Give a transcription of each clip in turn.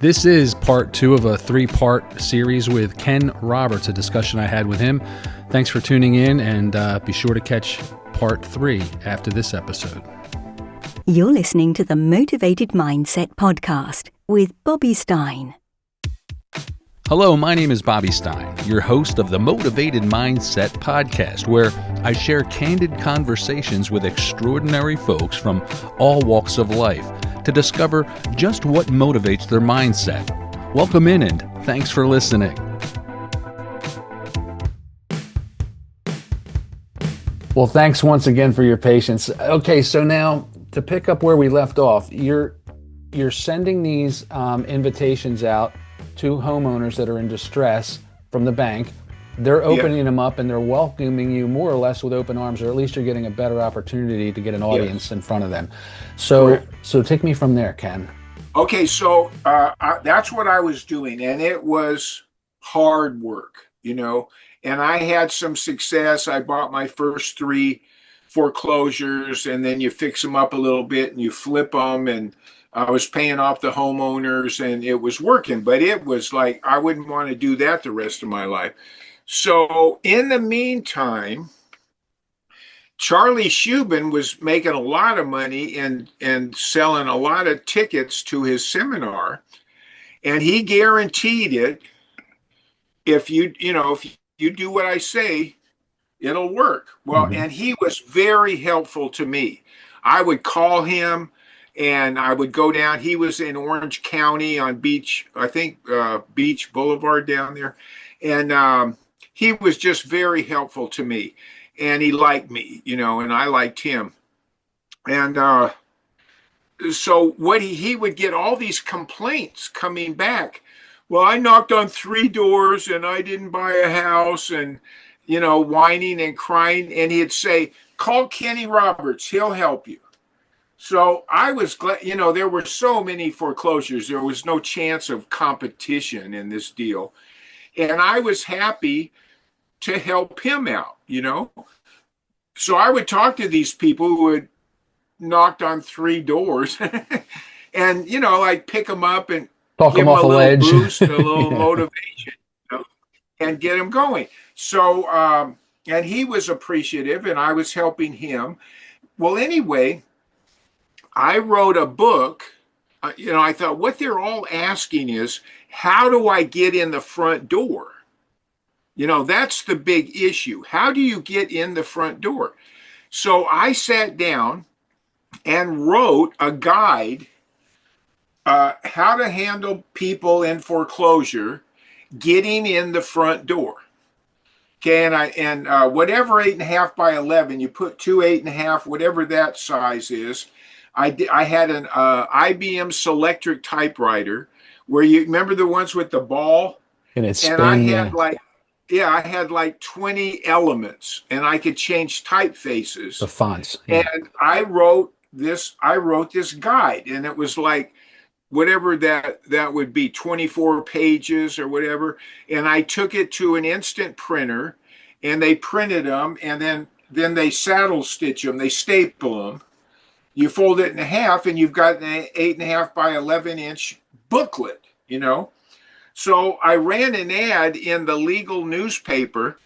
This is part 2 of a 3-part series with Ken Roberts, a discussion I had with him. Thanks for tuning in, and be sure to catch part 3 after this episode. You're listening to the Motivated Mindset Podcast with Bobby Stein. Hello, my name is Bobby Stein, your host of the Motivated Mindset Podcast, where I share candid conversations with extraordinary folks from all walks of life to discover just what motivates their mindset. Welcome in, and thanks for listening. Well, thanks once again for your patience. Okay, so now to pick up where we left off, you're sending these invitations out to homeowners that are in distress from the bank. They're opening them up and they're welcoming you more or less with open arms, or at least you're getting a better opportunity to get an audience in front of them. So take me from there, Ken. Okay, so that's what I was doing, and it was hard work, and I had some success. I bought my first 3 foreclosures, and then you fix them up a little bit and you flip them, and I was paying off the homeowners and it was working, but it was like, I wouldn't want to do that the rest of my life. So in the meantime, Charlie Shubin was making a lot of money and selling a lot of tickets to his seminar. And he guaranteed it. If you do what I say, it'll work. Well, and he was very helpful to me. I would call him and I would go down. He was in Orange County on Beach Boulevard down there. And he was just very helpful to me. And he liked me, and I liked him. And so what he would get all these complaints coming back. Well, I knocked on 3 doors and I didn't buy a house, and, whining and crying. And he'd say, call Kenny Roberts, he'll help you. So I was glad, there were so many foreclosures. There was no chance of competition in this deal. And I was happy to help him out, So I would talk to these people who had knocked on 3 doors and, like pick them up and talk give them off them a a little ledge. boost, a little motivation, and get them going. So, and he was appreciative and I was helping him. Well, anyway, I wrote a book. I thought what they're all asking is, how do I get in the front door? That's the big issue. How do you get in the front door? So I sat down and wrote a guide, how to handle people in foreclosure getting in the front door. Okay, and whatever 8.5 by 11, you put 2 8.5, whatever that size is. I had an IBM Selectric typewriter where you remember the ones with the ball? And it's and I had I had like 20 elements and I could change typefaces. The fonts. Yeah. And I wrote this guide, and it was like whatever that would be, 24 pages or whatever. And I took it to an instant printer and they printed them, and then they saddle stitch them, they staple them. You fold it in half and you've got an 8.5 by 11 inch booklet, So I ran an ad in the legal newspaper,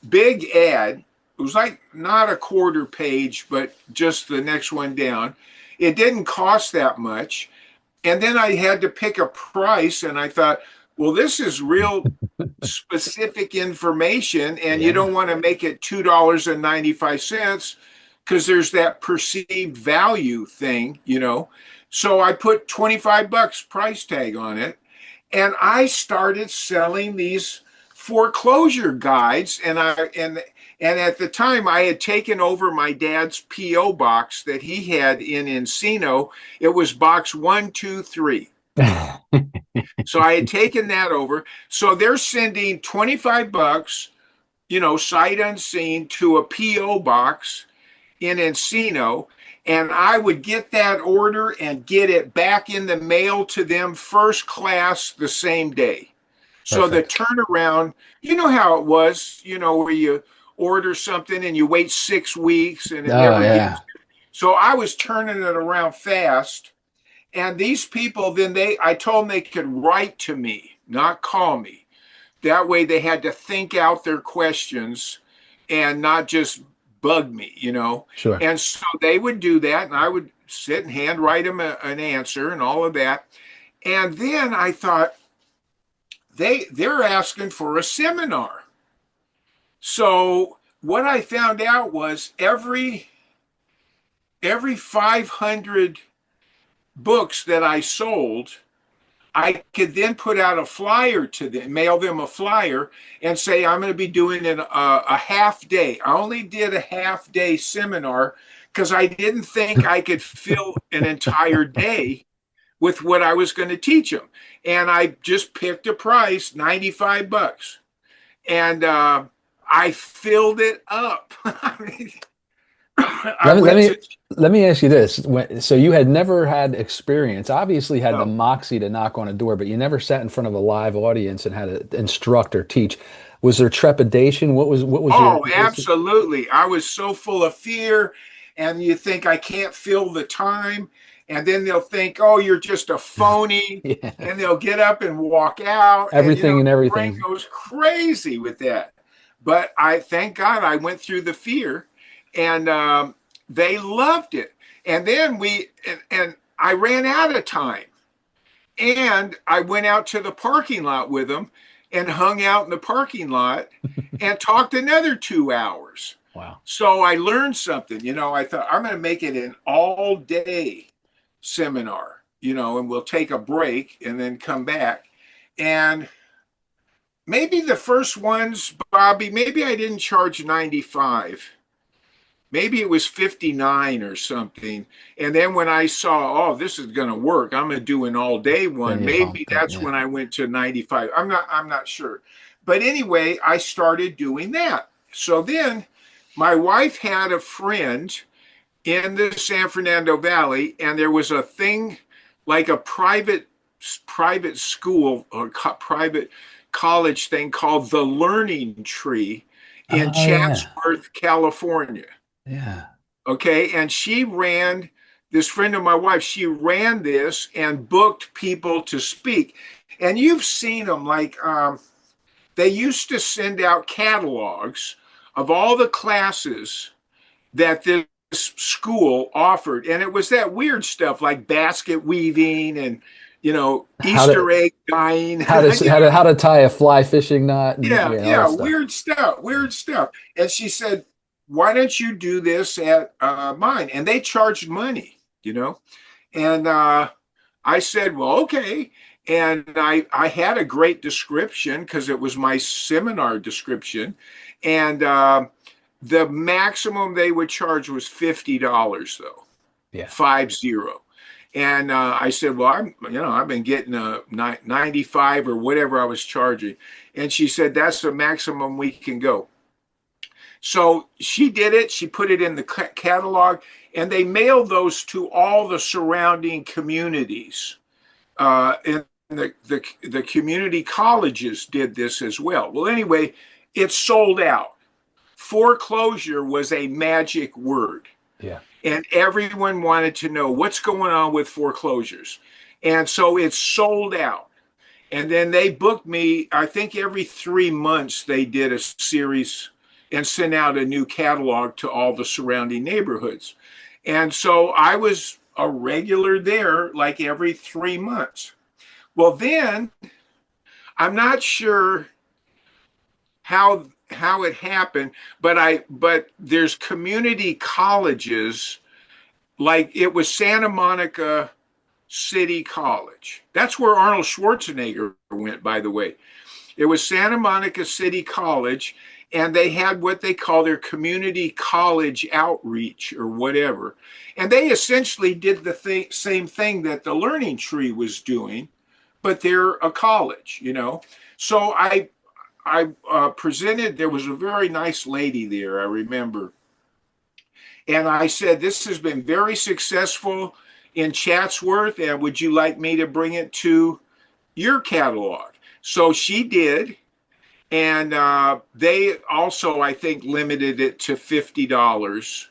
big ad. It was like not a quarter page, but just the next one down. It didn't cost that much. And then I had to pick a price, and I thought, well, this is real specific information, and you don't want to make it $2.95 because there's that perceived value thing, So I put $25 price tag on it, and I started selling these foreclosure guides. And at the time, I had taken over my dad's P.O. box that he had in Encino. It was box 123. So I had taken that over. So they're sending $25, sight unseen, to a P.O. box in Encino. And I would get that order and get it back in the mail to them first class the same day. So the turnaround, you know how it was, where you order something and you wait 6 weeks and it never gets. So I was turning it around fast. And these people, then I told them they could write to me, not call me. That way they had to think out their questions and not just bug me, you know. Sure. And so they would do that, and I would sit and handwrite them an answer and all of that. And then I thought, they're asking for a seminar. So what I found out was every 500 books that I sold, I could then put out a flyer to them, mail them a flyer, and say, I'm going to be doing a half day. I only did a half day seminar because I didn't think I could fill an entire day with what I was going to teach them. And I just picked a price, $95. And I filled it up. I mean, Let me ask you this. So you had never had experience, obviously had the no. moxie to knock on a door, but you never sat in front of a live audience and had to instruct or teach. Was there trepidation? What was your Oh, absolutely. I was so full of fear, and you think I can't fill the time, and then they'll think, oh, you're just a phony, yeah, and they'll get up and walk out, and everything and the brain everything. goes crazy with that. But I thank God I went through the fear, and they loved it. And then and I ran out of time. And I went out to the parking lot with them and hung out in the parking lot and talked another 2 hours. Wow. So I learned something. I thought I'm going to make it an all day seminar, and we'll take a break and then come back. And maybe the first ones, Bobby, maybe I didn't charge 95. Maybe it was 59 or something. And then when I saw, oh, this is going to work, I'm going to do an all day Then one. you Maybe bumped up. that's Yeah. when I went to 95. I'm not sure. But anyway, I started doing that. So then my wife had a friend in the San Fernando Valley, and there was a thing like a private school or private college thing called the Learning Tree in Oh yeah. Chatsworth, California. Yeah. Okay. And this friend of my wife, she ran this and booked people to speak. And you've seen them they used to send out catalogs of all the classes that this school offered. And it was that weird stuff like basket weaving and, How Easter to egg dyeing. how to tie a fly fishing knot and Yeah, yeah, all yeah, that stuff. weird stuff, weird stuff. And she said, "Why don't you do this at mine?" And they charged money. And I said, "Well, okay." And I had a great description because it was my seminar description, and the maximum they would charge was $50 though, Yeah. 50. And I said, well, I've been getting a 95 or whatever I was charging. And she said, that's the maximum we can go. So she did it. She put it in the catalog, and they mailed those to all the surrounding communities. And the community colleges did this as well. Well, anyway, it sold out. Foreclosure was a magic word. Yeah. And everyone wanted to know what's going on with foreclosures. And so it sold out. And then they booked me, I think every 3 months they did a series and sent out a new catalog to all the surrounding neighborhoods. And so I was a regular there like every 3 months. Well, then I'm not sure how it happened, but there's community colleges, like it was Santa Monica City College. That's where Arnold Schwarzenegger went, by the way. It was Santa Monica City College, and they had what they call their community college outreach or whatever. And they essentially did the same thing that the Learning Tree was doing, but they're a college. So I presented, there was a very nice lady there, I remember. And I said, this has been very successful in Chatsworth, and would you like me to bring it to your catalog? So she did. And they also, I think, limited it to $50.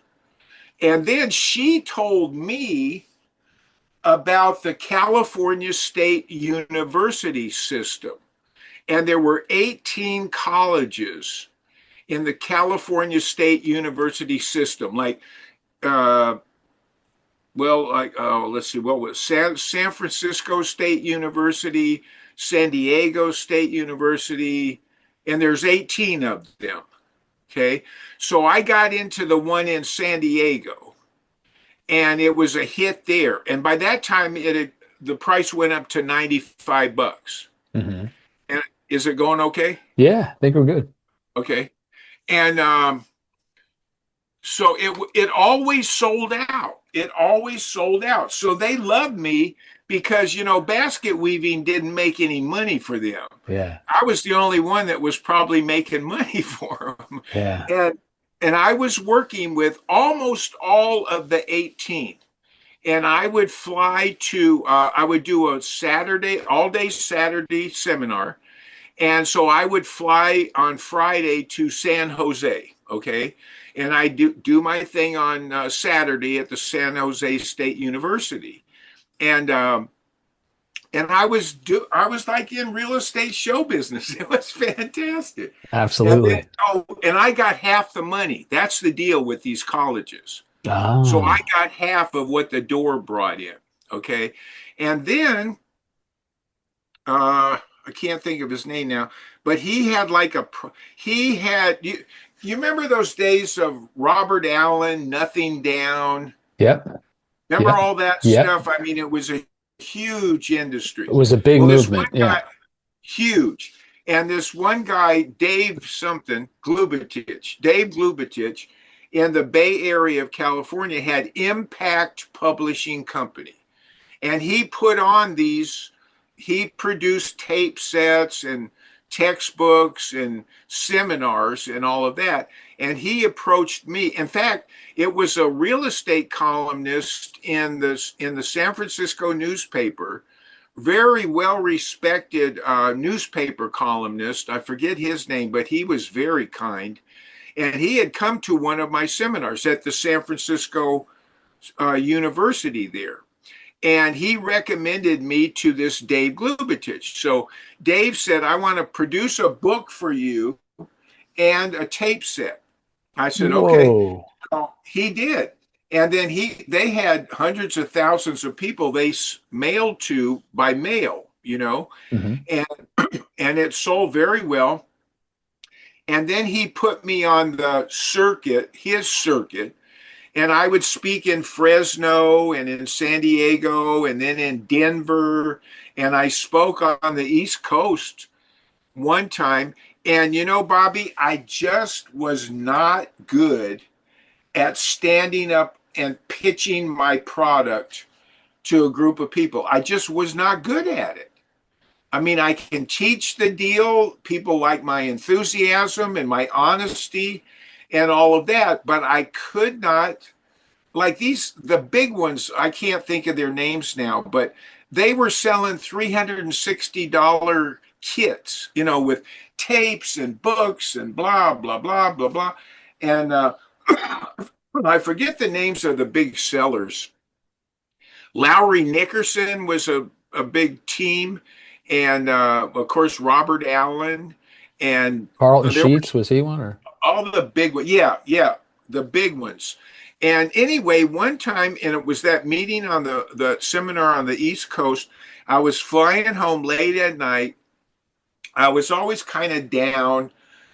And then she told me about the California State University system. And there were 18 colleges in the California State University system, like, let's see, what was San Francisco State University, San Diego State University, and there's 18 of them. Okay. So I got into the one in San Diego, and it was a hit there. And by that time, the price went up to $95. Mm-hmm. And is it going okay? Yeah, I think we're good. Okay. And so it always sold out. It always sold out. So they loved me because, basket weaving didn't make any money for them. Yeah. I was the only one that was probably making money for them. Yeah. And I was working with almost all of the 18. And I would fly to, I would do a all day Saturday seminar. And so I would fly on Friday to San Jose, okay? And I do my thing on Saturday at the San Jose State University. And I was like in real estate show business. It was fantastic. Absolutely. And I got half the money. That's the deal with these colleges. Oh. So I got half of what the door brought in, okay? And then I can't think of his name now, but he had you remember those days of Robert Allen, Nothing Down? Yep. Remember Yep. all that Yep. stuff? I mean, it was a huge industry. It was a big movement. Yeah. Huge. And this one guy, Dave Glubitich, in the Bay Area of California, had Impact Publishing Company. And he produced tape sets and textbooks and seminars and all of that. And he approached me. In fact, it was a real estate columnist in the San Francisco newspaper, very well respected newspaper columnist. I forget his name, but he was very kind. And he had come to one of my seminars at the San Francisco University there. And he recommended me to this Dave Glubitich. So Dave said, I want to produce a book for you and a tape set. I said, okay. So he did. And then they had hundreds of thousands of people they mailed to by mail, Mm-hmm. and it sold very well. And then he put me on his circuit, and I would speak in Fresno and in San Diego and then in Denver. And I spoke on the East Coast one time. And, Bobby, I just was not good at standing up and pitching my product to a group of people. I just was not good at it. I mean, I can teach the deal. People like my enthusiasm and my honesty and all of that, but I could not, like the big ones, I can't think of their names now, but they were selling $360 kits, with tapes and books and blah, blah, blah, blah, blah. And I forget the names of the big sellers. Lowry Nickerson was a big team. And of course, Robert Allen and Carlton Sheets, was he one? Or all the big ones. Yeah, the big ones. And anyway, one time, and it was that meeting on the seminar on the East Coast, I was flying home late at night. I was always kind of down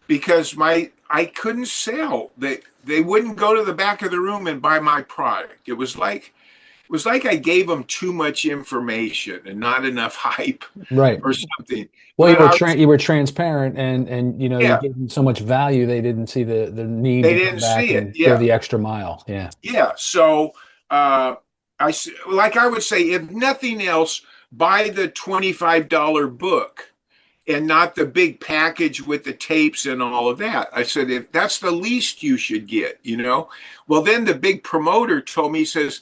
because I couldn't sell. They wouldn't go to the back of the room and buy my product. It was like I gave them too much information and not enough hype, right, or something. Well, you were transparent, and you gave them so much value, they didn't see the need to come back and go the extra mile. Yeah. So I would say, if nothing else, buy the $25 book and not the big package with the tapes and all of that. I said, if that's the least you should get, Well, then the big promoter told me, he says,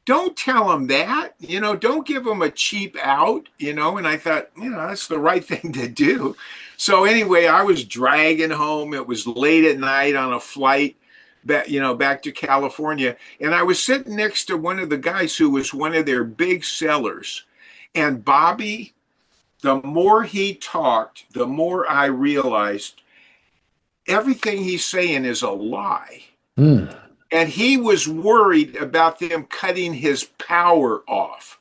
don't tell them that, don't give them a cheap out, and I thought, that's the right thing to do. So anyway, I was dragging home. It was late at night on a flight back to California. And I was sitting next to one of the guys who was one of their big sellers. And Bobby, the more he talked, the more I realized everything he's saying is a lie. Mm. And he was worried about them cutting his power off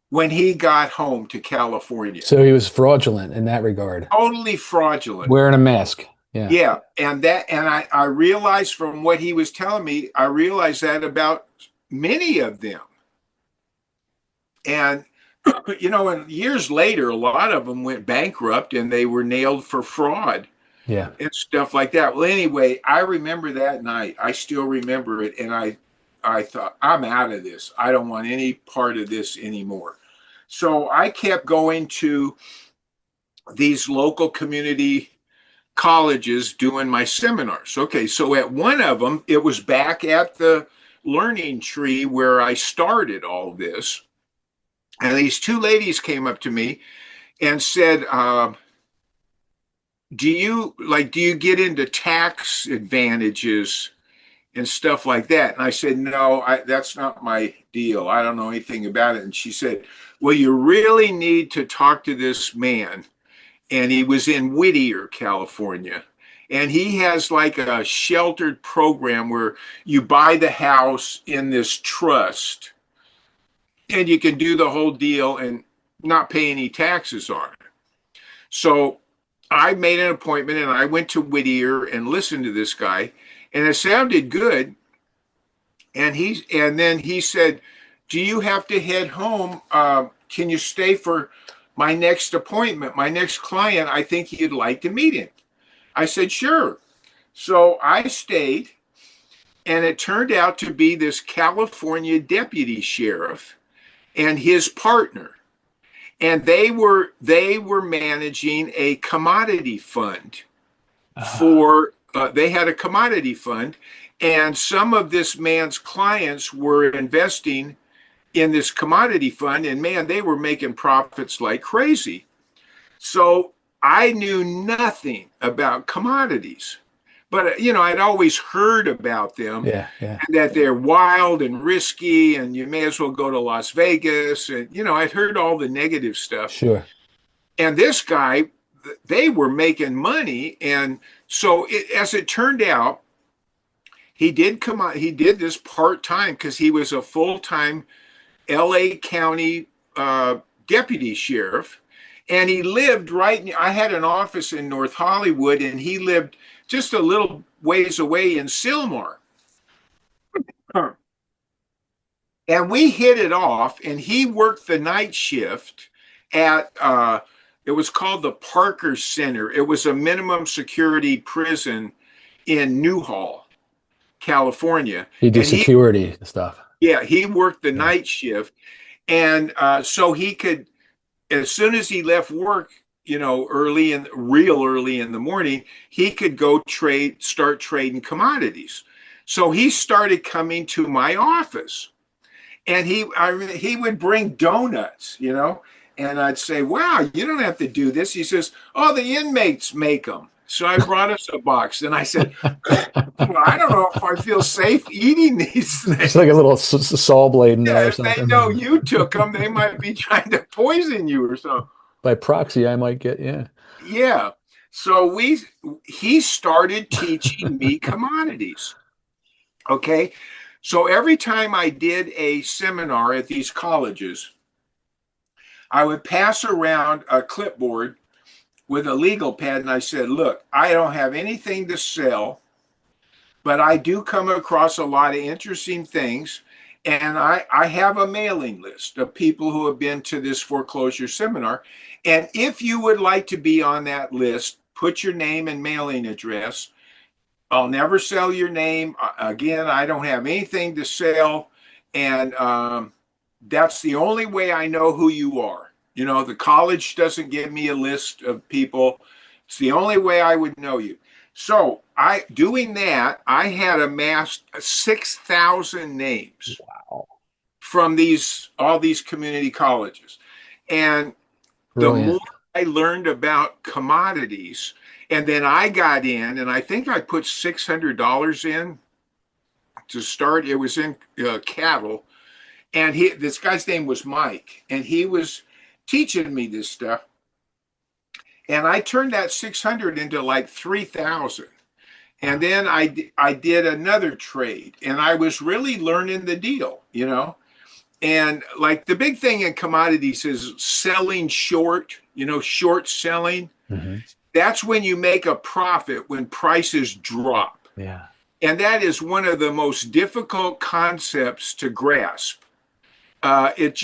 when he got home to California. So he was fraudulent in that regard. Totally fraudulent. Wearing a mask. Yeah. Yeah. And I realized from what he was telling me, I realized that about many of them. And, and years later, a lot of them went bankrupt and they were nailed for fraud. Yeah. And stuff like that. Well, anyway, I remember that night. I still remember it. And I thought, I'm out of this. I don't want any part of this anymore. So I kept going to these local community colleges doing my seminars. Okay, so at one of them, it was back at the Learning Tree where I started all this. And these two ladies came up to me and said, do you get into tax advantages and stuff like that? And I said, no, that's not my deal. I don't know anything about it. And she said, well, you really need to talk to this man. And he was in Whittier, California. And he has like a sheltered program where you buy the house in this trust and you can do the whole deal and not pay any taxes on it. So I made an appointment and I went to Whittier and listened to this guy, and it sounded good. And then he said, do you have to head home? Can you stay for my next appointment, my next client? I think you'd like to meet him. I said, sure. So I stayed, and it turned out to be this California deputy sheriff and his partner. And they were managing a commodity fund they had a commodity fund, and some of this man's clients were investing in this commodity fund, and man, they were making profits like crazy. So I knew nothing about commodities, but I'd always heard about them. Yeah, yeah. And that they're wild and risky, and you may as well go to Las Vegas. And I'd heard all the negative stuff. Sure. And this guy, they were making money, and so as it turned out, he did come out. He did this part-time because he was a full-time LA County deputy sheriff, and he lived I had an office in North Hollywood, and he lived just a little ways away in Sylmar. And we hit it off, and he worked the night shift at it was called the Parker Center. It was a minimum security prison in Newhall, California. He did security stuff. Yeah, he worked the night shift. And so he could, as soon as he left work, real early in the morning, he could go start trading commodities. So he started coming to my office, and he would bring donuts, and I'd say, wow, you don't have to do this. He says, oh, the inmates make them. So I brought us a box, and I said, well, I don't know if I feel safe eating these things. It's like a little saw blade in there or something. If they know you took them, they might be trying to poison you or something. By proxy, I might get, yeah. Yeah. So he started teaching me commodities. Okay. So every time I did a seminar at these colleges, I would pass around a clipboard with a legal pad, and I said, look, I don't have anything to sell, but I do come across a lot of interesting things. And I have a mailing list of people who have been to this foreclosure seminar. And if you would like to be on that list, put your name and mailing address. I'll never sell your name. Again, I don't have anything to sell. And that's the only way I know who you are. The college doesn't give me a list of people. It's the only way I would know you. So doing that, I had amassed 6,000 names. Wow. From all these community colleges. And Brilliant. The more I learned about commodities, and then I got in, and I think I put $600 in to start. It was in cattle, and this guy's name was Mike, and he was teaching me this stuff. And I turned that 600 into like 3,000. And then I did another trade, and I was really learning the deal, you know. And like the big thing in commodities is selling short, you know, short selling. Mm-hmm. That's when you make a profit when prices drop. Yeah. And that is one of the most difficult concepts to grasp. It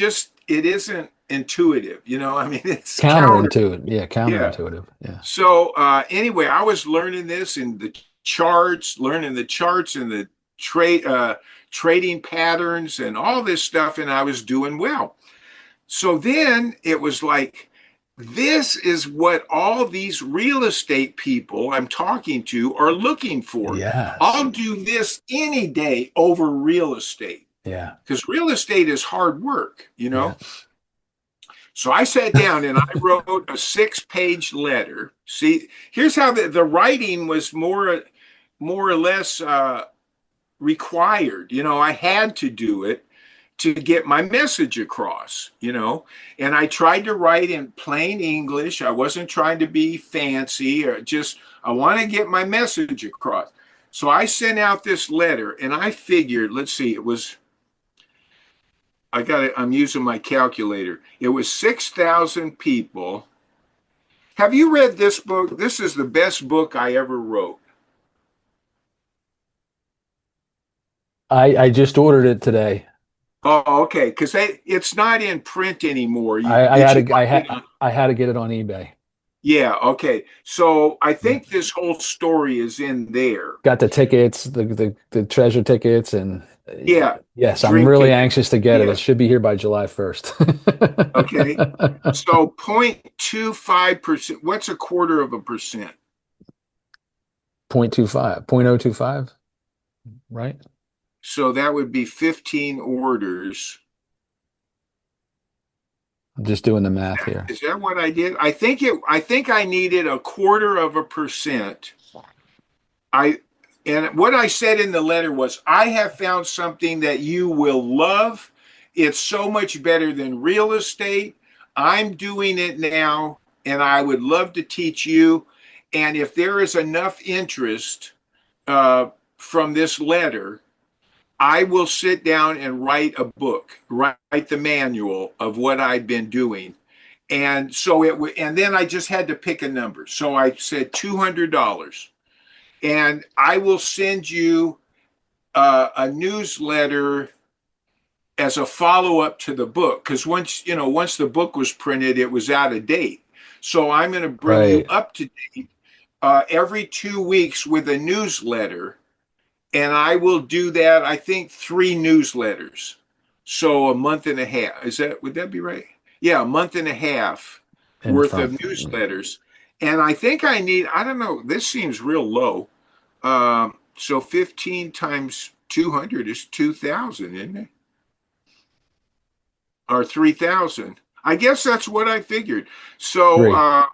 isn't intuitive, you know. I mean, it's Counterintuitive. Yeah, yeah. counterintuitive. Yeah. So anyway, I was learning this in the charts, learning the charts and the trading patterns and all this stuff, and I was doing well. So then it was like, this is what all these real estate people I'm talking to are looking for. Yes. I'll do this any day over real estate. Yeah. Because real estate is hard work, you know. Yeah. So I sat down and I wrote a 6-page letter. See, here's how the writing was more or less required. You know, I had to do it to get my message across, you know. And I tried to write in plain English. I wasn't trying to be fancy, or just, I want to get my message across. So I sent out this letter, and I figured, let's see, it was, I'm using my calculator. It was 6,000 people. Have you read this book? This is the best book I ever wrote. I just ordered it today. Oh, okay. Because it's not in print anymore. I had to get it on eBay. Yeah, okay. So I think this whole story is in there. Got the tickets, the treasure tickets, and Yeah. yes, I'm really anxious to get it. Yeah. It should be here by July 1st. Okay. So 0.25%. What's a quarter of a percent? 0.25, 0.025, right? So that would be 15 orders. I'm just doing the math here. Is that what I did? I think I needed a quarter of a percent. And what I said in the letter was, I have found something that you will love. It's so much better than real estate. I'm doing it now, and I would love to teach you. And if there is enough interest from this letter, I will sit down and write a book, write the manual of what I've been doing. And so and then I just had to pick a number. So I said $200. And I will send you a newsletter as a follow-up to the book. Because once the book was printed, it was out of date. So I'm going to bring you up to date every 2 weeks with a newsletter. And I will do that, I think, 3 newsletters. So a month and a half. Would that be right? Yeah, a month and a half worth of newsletters. And I think I don't know, this seems real low. So 15 times 200 is 2,000, isn't it? Or 3,000. I guess that's what I figured. So,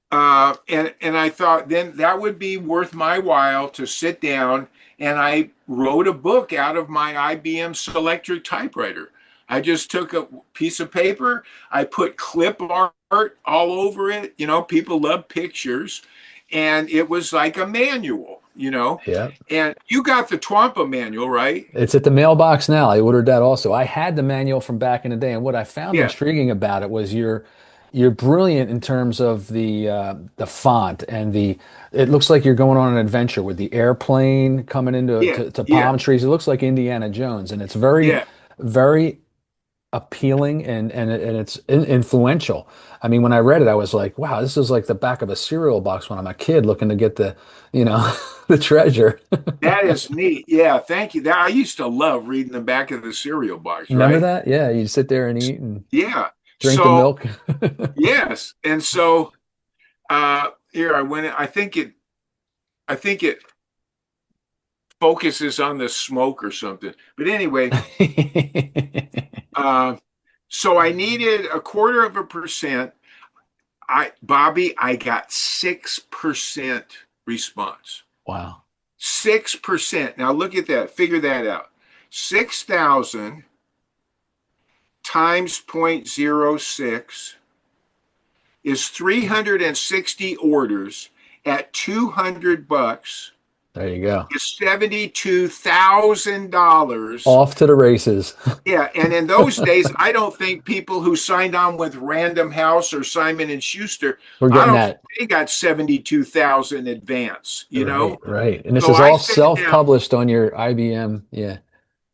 and I thought then that would be worth my while to sit down, and I wrote a book out of my IBM Selectric typewriter. I just took a piece of paper, I put clip art all over it. You know, people love pictures, and it was like a manual, you know. Yeah. And you got the Twampa manual, right? It's at the mailbox now. I ordered that also. I had the manual from back in the day, and what I found intriguing about it was you're brilliant in terms of the font and it looks like you're going on an adventure with the airplane coming into palm trees. It looks like Indiana Jones, and it's very, very appealing and it's influential. I mean, when I read it, I was like, wow, this is like the back of a cereal box when I'm a kid looking to get the the treasure. That is neat. Yeah, thank you. I used to love reading the back of the cereal box. Remember that? Yeah, you sit there and eat and drink the milk. Yes. And so here I went. I think it focuses on the smoke or something. But anyway, so I needed a quarter of a percent. Bobby, I got 6% response. Wow. 6%. Now look at that. Figure that out. 6,000 times 0.06 is 360 orders at $200. There you go. Is $72,000. Off to the races. Yeah, and in those days, I don't think people who signed on with Random House or Simon and Schuster, We're I getting don't that. think they got 72,000 advance, you know? Right. And this So is I all sat down, self-published on your IBM. Yeah.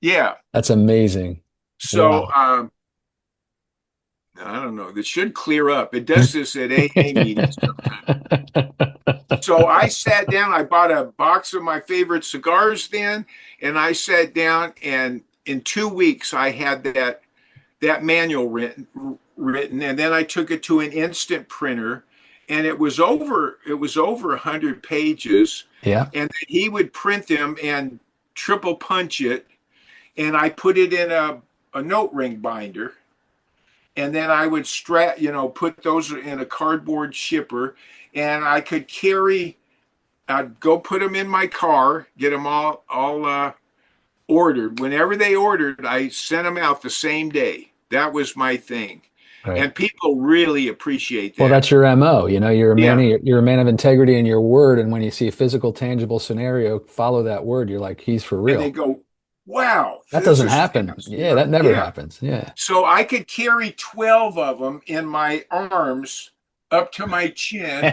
yeah. That's amazing. So Wow. I don't know. That should clear up. It does this at AA meetings sometimes. So I sat down, I bought a box of my favorite cigars then, and I sat down, and in 2 weeks I had that manual written, and then I took it to an instant printer, and it was over 100 pages, Yeah. and he would print them and triple punch it, and I put it in a note ring binder, and then I would put those in a cardboard shipper, and I could carry. I'd go put them in my car, get them all ordered. Whenever they ordered, I sent them out the same day. That was my thing, Right. and people really appreciate Well, that. that's your MO. Yeah, You're a man of integrity in your word. And when you see a physical, tangible scenario, follow that word. You're like, he's for and they real. go, "Wow, That this doesn't is happen. fast," Yeah, that never Yeah. happens. Yeah. So I could carry 12 of them in my arms up to my chin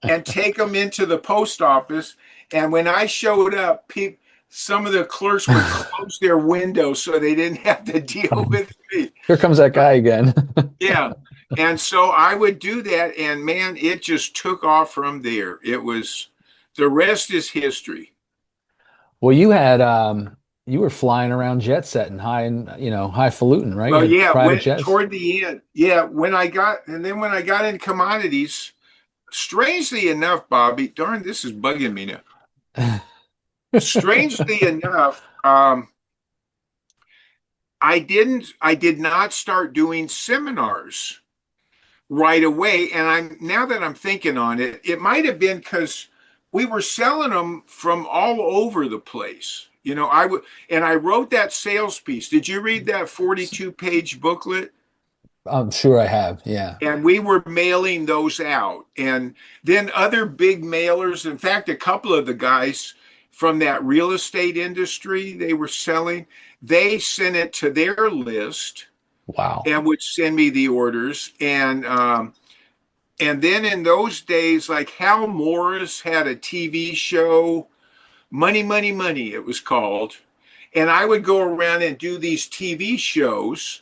and take them into the post office. And when I showed up, some of the clerks would close their windows so they didn't have to deal with me. Here comes that guy again. Yeah. And so I would do that. And man, it just took off from there. The rest is history. Well, you were flying around jet setting highfalutin, right? You Well, had yeah, private when jets. toward the end, yeah, when I got in commodities, strangely enough, Bobby, darn, this is bugging me now. Strangely enough, I did not start doing seminars right away. And now that I'm thinking on it, it might have been because we were selling them from all over the place. I wrote that sales piece. Did you read that 42-page booklet? I'm sure I have. Yeah. And we were mailing those out. And then other big mailers, in fact, a couple of the guys from that real estate industry they were selling, they sent it to their list Wow. and would send me the orders. And then in those days, like Hal Morris had a TV show, Money, Money, Money, it was called. And I would go around and do these TV shows.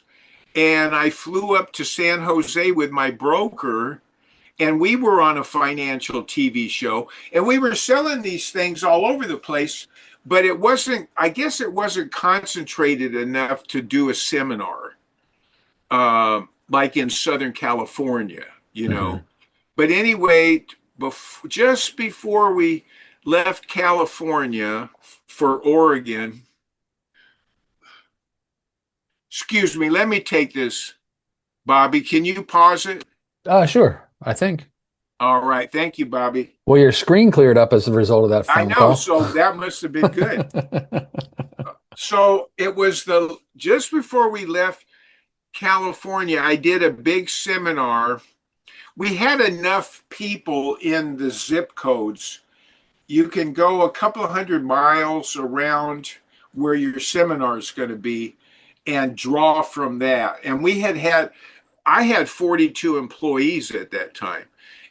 And I flew up to San Jose with my broker, and we were on a financial TV show, and we were selling these things all over the place. But I guess it wasn't concentrated enough to do a seminar, like in Southern California, you Hmm. know. But anyway, just before we left California for Oregon, excuse me, let me take this. Bobby, can you pause it? Sure. I think. All right. Thank you, Bobby. Well, your screen cleared up as a result of that I phone know. call. So that must have been good. So it was just before we left California, I did a big seminar. We had enough people in the zip codes. You can go a couple of 100 miles around where your seminar is going to be and draw from that. And I had 42 employees at that time,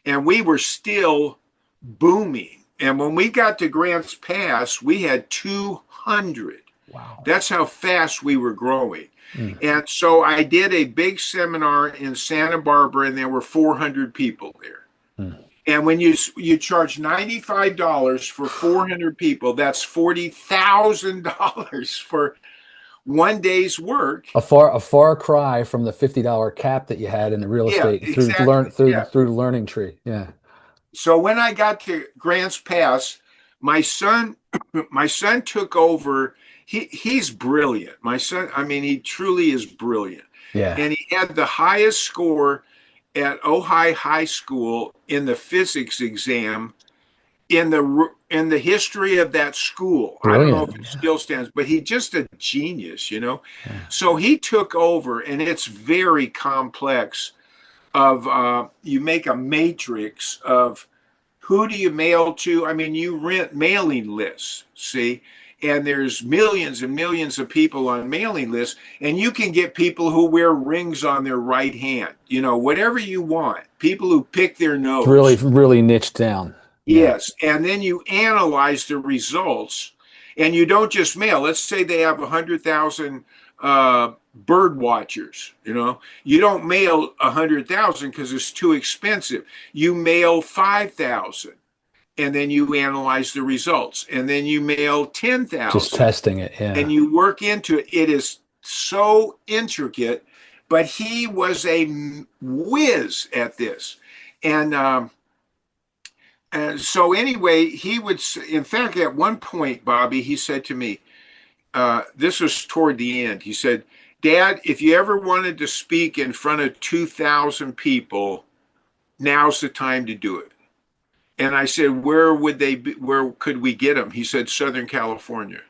and we were still booming. And when we got to Grants Pass, we had 200. Wow. That's how fast we were growing. Mm. And so I did a big seminar in Santa Barbara, and there were 400 people there. Mm. And when you charge $95 for 400 people, that's $40,000 for one day's work. A far cry from the $50 cap that you had in the real Yeah, estate exactly. Yeah. through the learning tree. Yeah. So when I got to Grants Pass, my son took over. He's brilliant. My son, I mean, he truly is brilliant. Yeah. And he had the highest score at Ojai High School in the physics exam in the history of that school. I don't know if Brilliant. it Yeah. still stands, but he just a genius, you know. Yeah. So he took over, and it's very complex. Of You make a matrix of who do you mail to. I mean, you rent mailing lists, see, and there's millions and millions of people on mailing lists, and you can get people who wear rings on their right hand, you know, whatever you want, people who pick their It's really, nose. really niched down. Yeah. Yes, and then you analyze the results, and you don't just mail. Let's say they have 100,000 bird watchers. You know, you don't mail 100,000 because it's too expensive. You mail 5,000, and then you analyze the results, and then you mail Just 10,000, testing it. Yeah. and you work into it. It is so intricate, but he was a whiz at this, and so anyway, he would, in fact, at one point, Bobby, he said to me, this was toward the end. He said, Dad, if you ever wanted to speak in front of 2,000 people, now's the time to do it. And I said, where would they be? Where could we get them? He said, Southern California.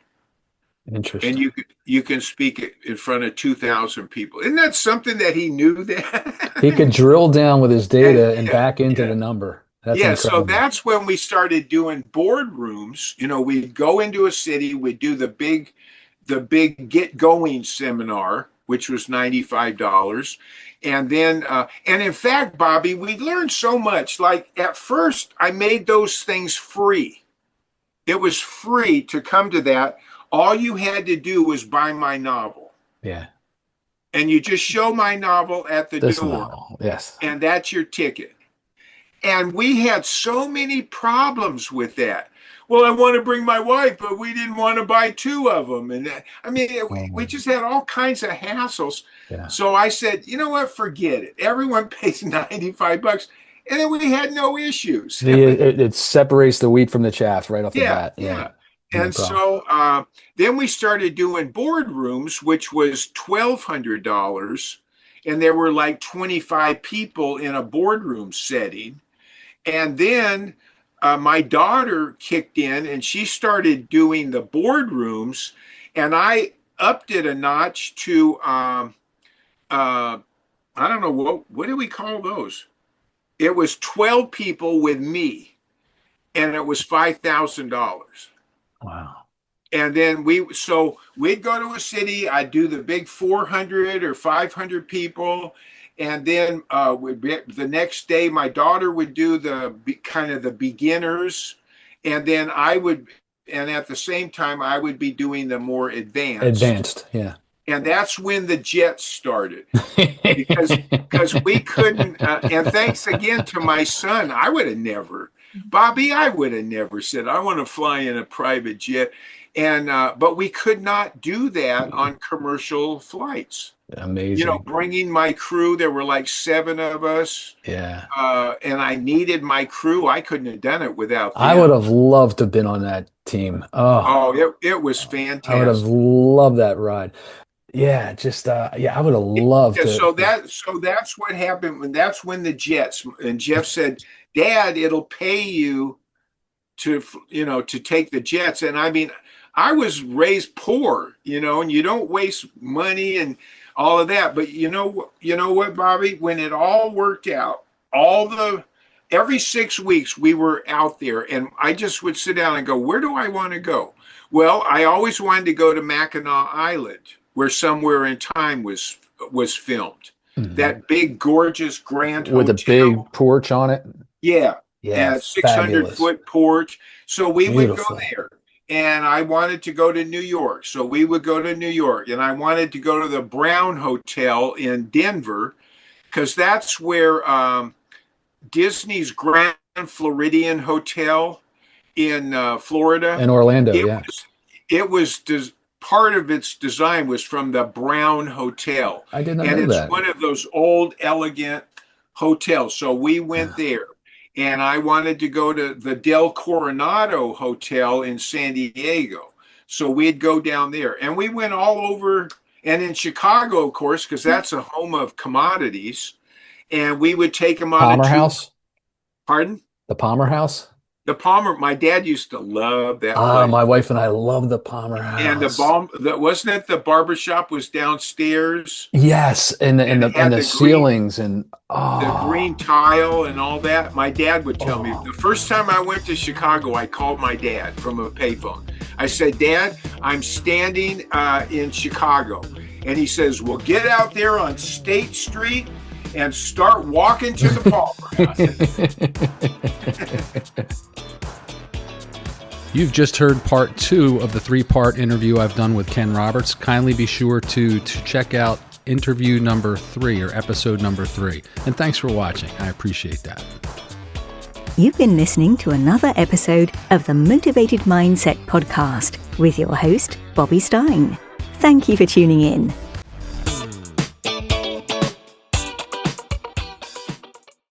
And Interesting. you can speak in front of 2,000 people. Isn't that something that he knew He that? could drill down with his And data and yeah, back into yeah. the number. That's Yeah, so incredible. that's when we started doing boardrooms. You know, we'd go into a city, we'd do the big get going seminar, which was $95. And then and in fact, Bobby, we learned so much. Like at first, I made those things free. It was free to come to that. All you had to do was buy my novel. Yeah. And you just show my novel at the This door, novel. Yes. and that's your ticket. And we had so many problems with that. Well, I want to bring my wife, but we didn't want to buy two of them. And I mean, we Um, just had all kinds of hassles. yeah. So I said, you know what? Forget it. Everyone pays $95. And then we had no issues. It separates the wheat from the chaff right off the Yeah, bat. Yeah. yeah. No And problem. so then we started doing boardrooms, which was $1,200. And there were like 25 people in a boardroom setting. And then my daughter kicked in and she started doing the boardrooms, and I upped it a notch to uh, I don't know what do we call those? It was 12 people with me, and it was $5,000. Wow. And then we'd go to a city. I'd do the big 400 or 500 people, and then the next day my daughter would do the kind of the beginners, and then and at the same time I would be doing the more advanced. Advanced. Yeah. And that's when the jets started, because we couldn't. And thanks again to my son, I would have never, Bobby, I would have never said I want to fly in a private jet, and but we could not do that on commercial flights. You know, Amazing. bringing my crew, there were like seven of us, Yeah. and I needed my crew. I couldn't have done it without I would them. have loved to have been on that team. Oh, Oh, it was I would have fantastic. loved that ride. Yeah, just yeah, I would have loved Yeah, to. so that's what happened that's when the Jets, and Jeff said, Dad, it'll pay you to, to take the Jets. And I mean, I was raised poor, and you don't waste money and all of that. But you know what, Bobby, when it all worked out, every 6 weeks we were out there, and I just would sit down and go, where do I want to go? Well, I always wanted to go to Mackinac Island, where Somewhere in Time was filmed. Mhm. That big, gorgeous, grand With a big hotel. porch on it. Yeah, Yeah, at 600 fabulous. foot porch. So we would go Beautiful. there. And I wanted to go to New York. So we would go to New York. And I wanted to go to the Brown Hotel in Denver, because that's where Disney's Grand Floridian Hotel in Florida. In Orlando, It yeah. was it was part of its design was from the Brown Hotel, I did not and know it's that. one of those old, elegant hotels. So we went Yeah. there, and I wanted to go to the Del Coronado Hotel in San Diego. So we'd go down there, and we went all over, and in Chicago, of course, because that's a home of commodities, and we would take them on a Palmer tour. House? Pardon? The Palmer House? The Palmer, my dad used to love that Ah, place. my wife and I love the Palmer And the House. balm, that wasn't it. The barber shop was downstairs, Yes, and and it had the ceilings and the green tile and all that. My dad would tell me Oh. the first time I went to Chicago, I called my dad from a payphone. I said, "Dad, I'm standing in Chicago," and he says, "Well, get out there on State Street and start walking to the Palmer House." You've just heard part 2 of the 3-part interview I've done with Ken Roberts. Kindly be sure to check out interview number 3 or episode number 3. And thanks for watching. I appreciate that. You've been listening to another episode of the Motivated Mindset podcast with your host, Bobby Stein. Thank you for tuning in.